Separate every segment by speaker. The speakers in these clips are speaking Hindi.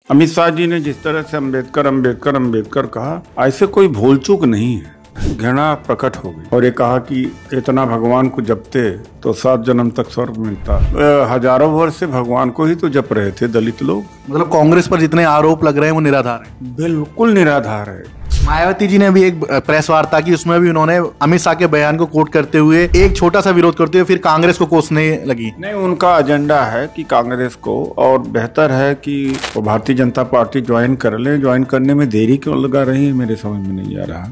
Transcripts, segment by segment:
Speaker 1: अमित शाह जी ने जिस तरह से अम्बेडकर कहा, ऐसे कोई भूल चूक नहीं है। घृणा प्रकट हो गई और ये कहा कि इतना भगवान को जपते तो 7 जन्म तक स्वर्ग मिलता। हजारों वर्ष से भगवान को ही तो जप रहे थे दलित लोग।
Speaker 2: मतलब कांग्रेस पर जितने आरोप लग रहे हैं वो निराधार है।
Speaker 1: बिल्कुल निराधार है।
Speaker 2: मायावती जी ने भी एक प्रेस वार्ता की, उसमें भी उन्होंने अमित शाह के बयान को कोट करते हुए एक छोटा सा विरोध करते हुए फिर कांग्रेस को कोसने लगी।
Speaker 1: नहीं, उनका एजेंडा है कि कांग्रेस को, और बेहतर है कि वो भारतीय जनता पार्टी ज्वाइन कर ले। ज्वाइन करने में देरी क्यों लगा रही है, मेरे समझ में नहीं आ रहा।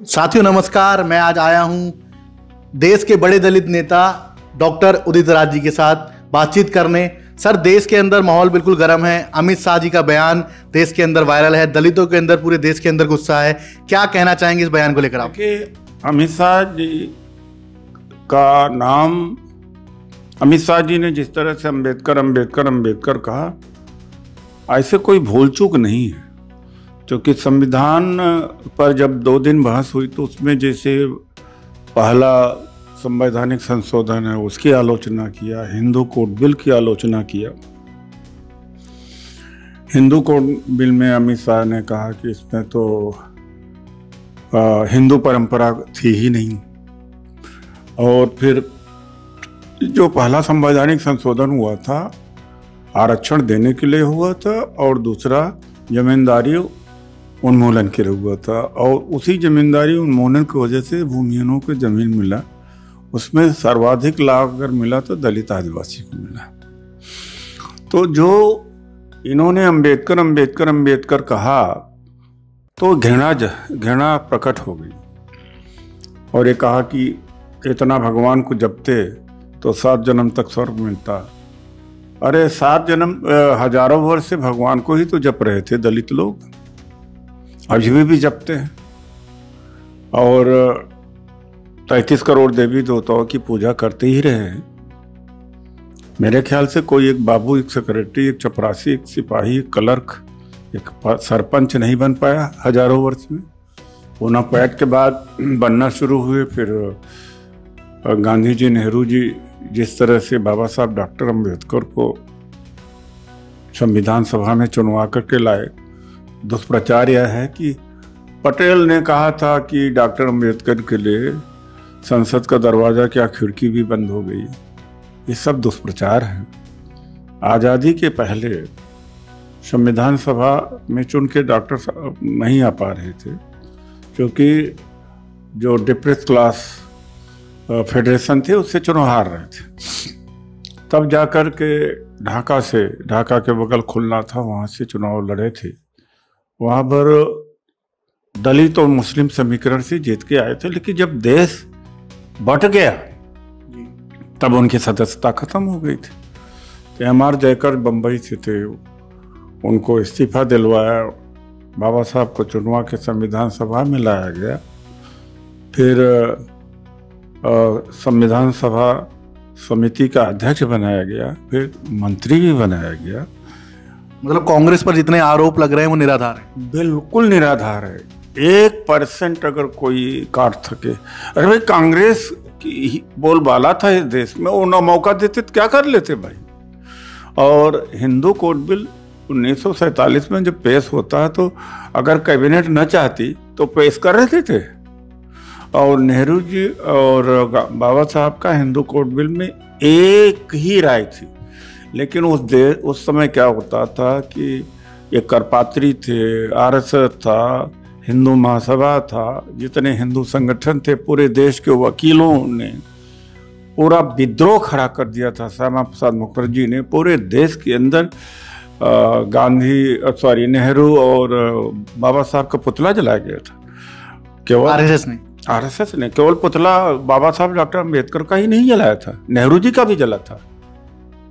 Speaker 2: साथियों नमस्कार, मैं आज आया हूं देश के बड़े दलित नेता डॉक्टर उदित राज जी के साथ बातचीत करने। सर, देश के अंदर माहौल बिल्कुल गर्म है। अमित शाह जी का बयान देश के अंदर वायरल है, दलितों के अंदर, पूरे देश के अंदर गुस्सा है। क्या कहना चाहेंगे इस बयान को लेकर आप?
Speaker 1: अमित शाह जी का नाम, अमित शाह जी ने जिस तरह से अम्बेडकर कहा, ऐसे कोई भूल चूक नहीं है। क्योंकि संविधान पर जब 2 दिन बहस हुई तो उसमें जैसे पहला संवैधानिक संशोधन है उसकी आलोचना किया, हिंदू कोड बिल की आलोचना किया। हिंदू कोड बिल में अमित शाह ने कहा कि इसमें तो हिंदू परंपरा थी ही नहीं। और फिर जो पहला संवैधानिक संशोधन हुआ था आरक्षण देने के लिए हुआ था, और दूसरा जमींदारी उन्मूलन के लिए हुआ था। और उसी जमींदारी उन्मूलन की वजह से भूमिहीनों को जमीन मिला, उसमें सर्वाधिक लाभ अगर मिला तो दलित आदिवासी को मिला। तो जो इन्होंने अम्बेडकर कहा तो घृणा प्रकट हो गई और ये कहा कि इतना भगवान को जपते तो 7 जन्म तक स्वर्ग मिलता। अरे 7 जन्म, हजारों वर्ष से भगवान को ही तो जप रहे थे दलित लोग, अभी भी जपते हैं। और 33 करोड़ देवी देवताओं की पूजा करते ही रहे हैं। मेरे ख्याल से कोई एक बाबू, एक सेक्रेटरी, एक चपरासी, एक सिपाही, एक क्लर्क, एक सरपंच नहीं बन पाया हजारों वर्ष में। पूनापैठ के बाद बनना शुरू हुए। फिर गांधी जी, नेहरू जी जिस तरह से बाबा साहब डॉक्टर अम्बेडकर को संविधान सभा में चुनवा करके लाए। दुष्प्रचार यह है कि पटेल ने कहा था कि डॉक्टर अम्बेडकर के लिए संसद का दरवाजा क्या खिड़की भी बंद हो गई। ये सब दुष्प्रचार है। आज़ादी के पहले संविधान सभा में चुन के डॉक्टर साहब नहीं आ पा रहे थे, क्योंकि जो डिप्रेस क्लास फेडरेशन थे उससे चुनाव हार रहे थे। तब जाकर के ढाका के बगल खुलना था, वहाँ से चुनाव लड़े थे। वहाँ पर दलित और मुस्लिम समीकरण से जीत के आए थे। लेकिन जब देश बट गया तब उनकी सदस्यता खत्म हो गई थी। तो एम.आर. जयकर बम्बई से थे, उनको इस्तीफा दिलवाया, बाबा साहब को चुनवा के संविधान सभा में लाया गया। फिर संविधान सभा समिति का अध्यक्ष बनाया गया, फिर मंत्री भी बनाया गया।
Speaker 2: मतलब कांग्रेस पर जितने आरोप लग रहे हैं वो निराधार है।
Speaker 1: बिल्कुल निराधार है। 1% अगर कोई काट सके। अरे भाई, कांग्रेस की बोलबाला था इस देश में, वो ना मौका देते तो क्या कर लेते भाई। और हिंदू कोड बिल 1947 में जब पेश होता है तो अगर कैबिनेट न चाहती तो पेश कर रहे थे। और नेहरू जी और बाबा साहब का हिंदू कोड बिल में एक ही राय थी। लेकिन उस समय क्या होता था कि ये करपात्री थे, आरएसएस था, हिंदू महासभा था, जितने हिंदू संगठन थे, पूरे देश के वकीलों ने पूरा विद्रोह खड़ा कर दिया था। श्यामा प्रसाद मुखर्जी ने पूरे देश के अंदर नेहरू और बाबा साहब का पुतला जलाया गया था। केवल आरएसएस ने केवल पुतला बाबा साहब डॉक्टर अम्बेडकर का ही नहीं जलाया था, नेहरू जी का भी जला था,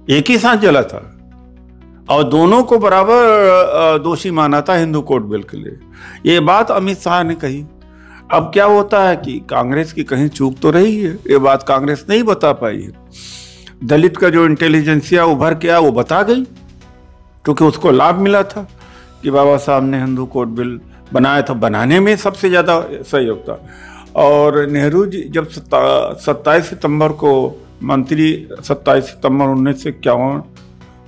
Speaker 1: एक ही साथ जला था। और दोनों को बराबर दोषी माना था हिंदू कोड बिल के लिए। ये बात अमित शाह ने कही। अब क्या होता है कि कांग्रेस की कहीं चूक तो रही है, ये बात कांग्रेस नहीं बता पाई है। दलित का जो इंटेलिजेंसिया उभर के आया वो बता गई, क्योंकि उसको लाभ मिला था कि बाबा साहब ने हिंदू कोड बिल बनाया था। बनाने में सबसे ज़्यादा सहयोग था। और नेहरू जी जब 27 सितंबर को मंत्री 27 सितंबर 1951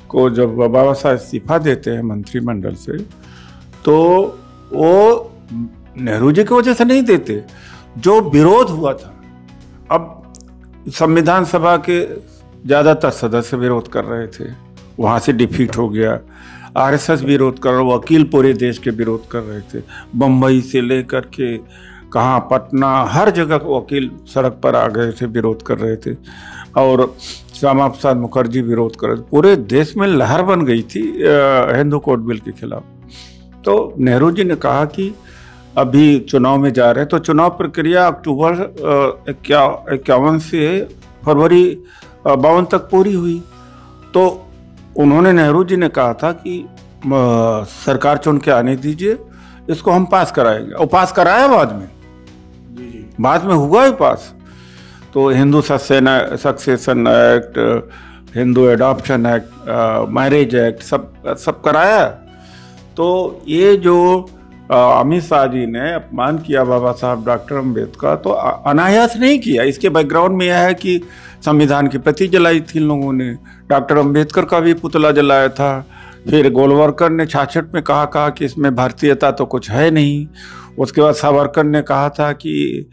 Speaker 1: को जब बाबा साहब इस्तीफा देते हैं मंत्रिमंडल से, तो वो नेहरू जी की वजह से नहीं देते, जो विरोध हुआ था। अब संविधान सभा के ज़्यादातर सदस्य विरोध कर रहे थे, वहाँ से डिफीट हो गया। आरएसएस विरोध कर रहा, वकील पूरे देश के विरोध कर रहे थे, बम्बई से लेकर के कहाँ पटना, हर जगह वकील सड़क पर आ गए थे, विरोध कर रहे थे। और श्यामा प्रसाद मुखर्जी विरोध कर रहे थे। पूरे देश में लहर बन गई थी हिंदू कोड बिल के खिलाफ। तो नेहरू जी ने कहा कि अभी चुनाव में जा रहे हैं, तो चुनाव प्रक्रिया अक्टूबर 51 से फरवरी 52 तक पूरी हुई। तो उन्होंने, नेहरू जी ने कहा था कि सरकार चुन के आने दीजिए, इसको हम पास कराएंगे। और पास कराया बाद में हुआ ही पास। तो Hindu succession act, Hindu adoption act, marriage act, सब कराया। तो ये जो अमित शाह जी ने अपमान किया बाबा साहब डॉक्टर अम्बेडकर, तो अनायास नहीं किया। इसके बैकग्राउंड में यह है कि संविधान की प्रति जलाई थी लोगों ने, डॉक्टर अम्बेडकर का भी पुतला जलाया था। फिर गोलवलकर ने 66 में कहा कि इसमें भारतीयता तो कुछ है नहीं। उसके बाद सावरकर ने कहा था कि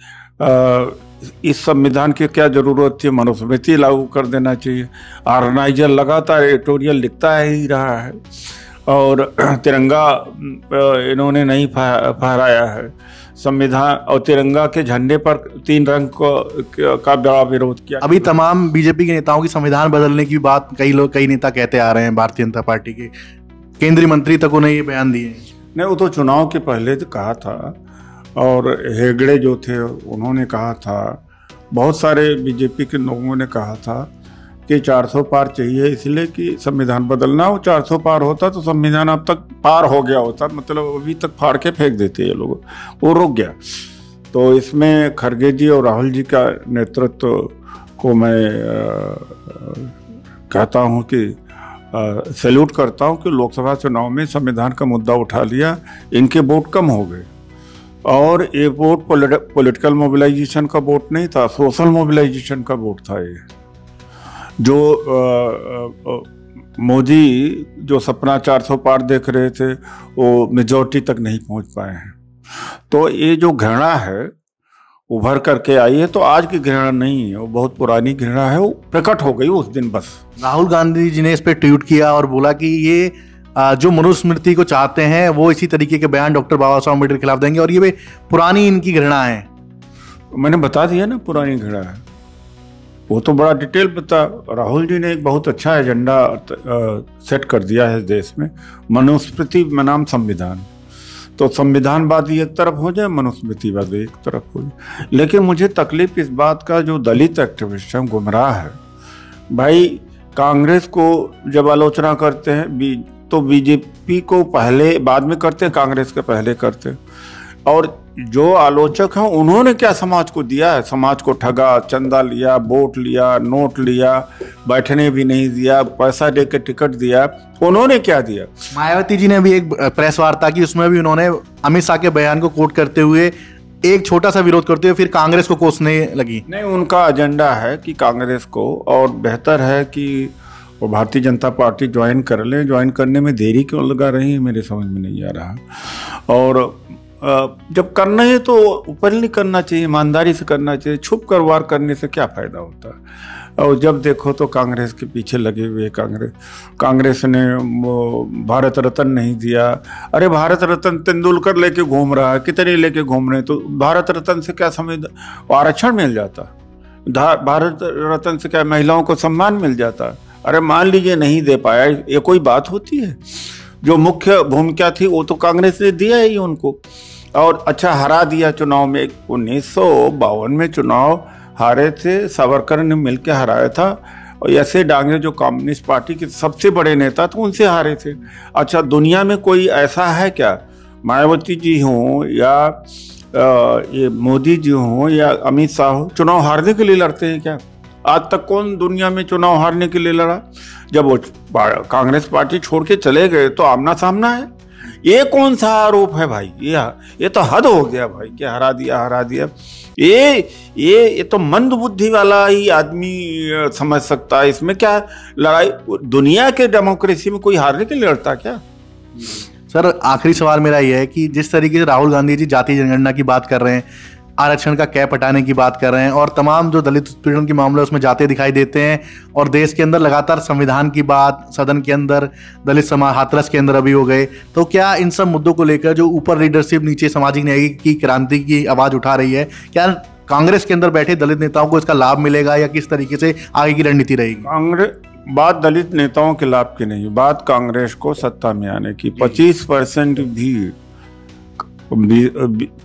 Speaker 1: इस संविधान की क्या जरूरत थी, मनुस्मृति लागू कर देना चाहिए। और नाइजर लगातार एडिटोरियल लिखता ही रहा है, और तिरंगा इन्होंने नहीं फहराया है संविधान, और तिरंगा के झंडे पर 3 रंग का बड़ा विरोध किया।
Speaker 2: अभी तमाम बीजेपी के नेताओं की संविधान बदलने की बात कई नेता कहते आ रहे हैं, भारतीय जनता पार्टी के केंद्रीय मंत्री तक उन्हें ये बयान दिए।
Speaker 1: नहीं, वो तो चुनाव के पहले तो कहा था, और हेगड़े जो थे उन्होंने कहा था, बहुत सारे बीजेपी के लोगों ने कहा था कि 400 पार चाहिए, इसलिए कि संविधान बदलना हो। 400 पार होता तो संविधान अब तक पार हो गया होता, मतलब अभी तक फाड़ के फेंक देते ये लोग, वो रुक गया। तो इसमें खड़गे जी और राहुल जी का नेतृत्व को मैं कहता हूँ कि सैल्यूट करता हूँ कि लोकसभा चुनाव में संविधान का मुद्दा उठा लिया। इनके वोट कम हो गए, और ये वोट पॉलिटिकल मोबिलाइजेशन का वोट नहीं था, सोशल मोबिलाइजेशन का वोट था। ये जो मोदी जो सपना 400 पार देख रहे थे, वो मेजॉरिटी तक नहीं पहुंच पाए हैं। तो ये जो घृणा है उभर करके आई है, तो आज की घृणा नहीं है, वो बहुत पुरानी घृणा है, वो प्रकट हो गई उस दिन बस।
Speaker 2: राहुल गांधी जी ने इस पर ट्वीट किया और बोला कि ये जो मनुस्मृति को चाहते हैं वो इसी तरीके के बयान डॉक्टर बाबा साहब अम्बेडकर के खिलाफ देंगे, और ये पुरानी इनकी घृणा है।
Speaker 1: मैंने बता दिया ना, पुरानी घृणा है। वो तो बड़ा डिटेल बता। राहुल जी ने एक बहुत अच्छा एजेंडा सेट कर दिया है देश में, मनुस्मृति बनाम संविधान। तो संविधानवादी एक तरफ हो जाए, मनुस्मृतिवादी एक तरफ हो जाए। लेकिन मुझे तकलीफ इस बात का, जो दलित एक्टिविस्ट हैं गुमराह है। भाई, कांग्रेस को जब आलोचना करते हैं तो बीजेपी को पहले बाद में करते हैं, कांग्रेस के पहले करते हैं। और जो आलोचक हैं उन्होंने क्या समाज को दिया है? समाज को ठगा, चंदा लिया, वोट लिया, नोट लिया, बैठने भी नहीं दिया, पैसा दे के टिकट दिया। उन्होंने क्या दिया?
Speaker 2: मायावती जी ने भी एक प्रेस वार्ता की, उसमें भी उन्होंने अमित शाह के बयान को कोट करते हुए एक छोटा सा विरोध करते हुए फिर कांग्रेस को कोसने लगी।
Speaker 1: नहीं, उनका एजेंडा है कि कांग्रेस को, और बेहतर है कि वो भारतीय जनता पार्टी ज्वाइन कर लें। ज्वाइन करने में देरी क्यों लगा रही है, मेरे समझ में नहीं आ रहा। और जब करना है तो ऊपर नहीं करना चाहिए, ईमानदारी से करना चाहिए। छुप कर वार करने से क्या फायदा होता है? और जब देखो तो कांग्रेस के पीछे लगे हुए। कांग्रेस ने भारत रत्न नहीं दिया। अरे भारत रत्न तेंदुलकर लेके घूम रहा है, कितने लेके घूम रहे हैं, तो भारत रत्न से क्या आरक्षण मिल जाता? भारत रत्न से क्या महिलाओं को सम्मान मिल जाता? अरे मान लीजिए नहीं दे पाया, ये कोई बात होती है? जो मुख्य भूमिका थी वो तो कांग्रेस ने दिया ही उनको। और अच्छा, हरा दिया चुनाव में। 1952 में चुनाव हारे थे, सावरकर ने मिलकर हराया था। और ऐसे डांगे जो कम्युनिस्ट पार्टी के सबसे बड़े नेता थे, उनसे हारे थे। अच्छा, दुनिया में कोई ऐसा है क्या, मायावती जी हों या ये मोदी जी हों या अमित शाह हो, चुनाव हारने के लिए लड़ते हैं क्या? आज तक कौन दुनिया में चुनाव हारने के लिए लड़ा? जब वो कांग्रेस पार्टी छोड़ के चले गए तो आमना सामना है। ये कौन सा आरोप है भाई? ये तो हद हो गया भाई, कि हरा दिया। ये तो मंद बुद्धि वाला ही आदमी समझ सकता है। इसमें क्या लड़ाई? दुनिया के डेमोक्रेसी में कोई हारने के लिए लड़ता क्या?
Speaker 2: सर आखिरी सवाल मेरा यह है कि जिस तरीके से राहुल गांधी जी जातीय जनगणना की बात कर रहे हैं, आरक्षण का कैप हटाने की बात कर रहे हैं, और तमाम जो दलित उत्पीड़न के मामले उसमें जाते दिखाई देते हैं, और देश के अंदर लगातार संविधान की बात, सदन के अंदर दलित समाज हाथरस के अंदर अभी हो गए, तो क्या इन सब मुद्दों को लेकर जो ऊपर लीडरशिप नीचे सामाजिक न्याय की क्रांति की आवाज उठा रही है, क्या कांग्रेस के अंदर बैठे दलित नेताओं को इसका लाभ मिलेगा, या किस तरीके से आगे की रणनीति रहेगी?
Speaker 1: बात दलित नेताओं के लाभ की नहीं, बात कांग्रेस को सत्ता में आने की। 25% भी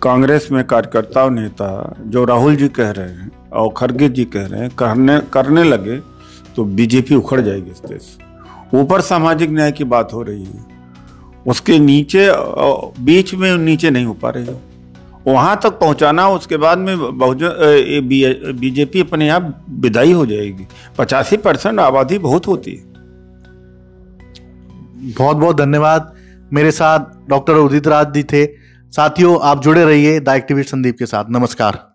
Speaker 1: कांग्रेस में कार्यकर्ता और नेता जो राहुल जी कह रहे हैं और खड़गे जी कह रहे हैं करने लगे तो बीजेपी उखड़ जाएगी इस देश। ऊपर सामाजिक न्याय की बात हो रही है, उसके नीचे बीच में नीचे नहीं हो पा रही है, वहां तक पहुंचाना, उसके बाद में बीजेपी अपने आप विदाई हो जाएगी। 85% आबादी बहुत होती है।
Speaker 2: बहुत बहुत धन्यवाद। मेरे साथ डॉक्टर उदित राज जी थे। साथियों, आप जुड़े रहिए द एक्टिविस्ट संदीप के साथ। नमस्कार।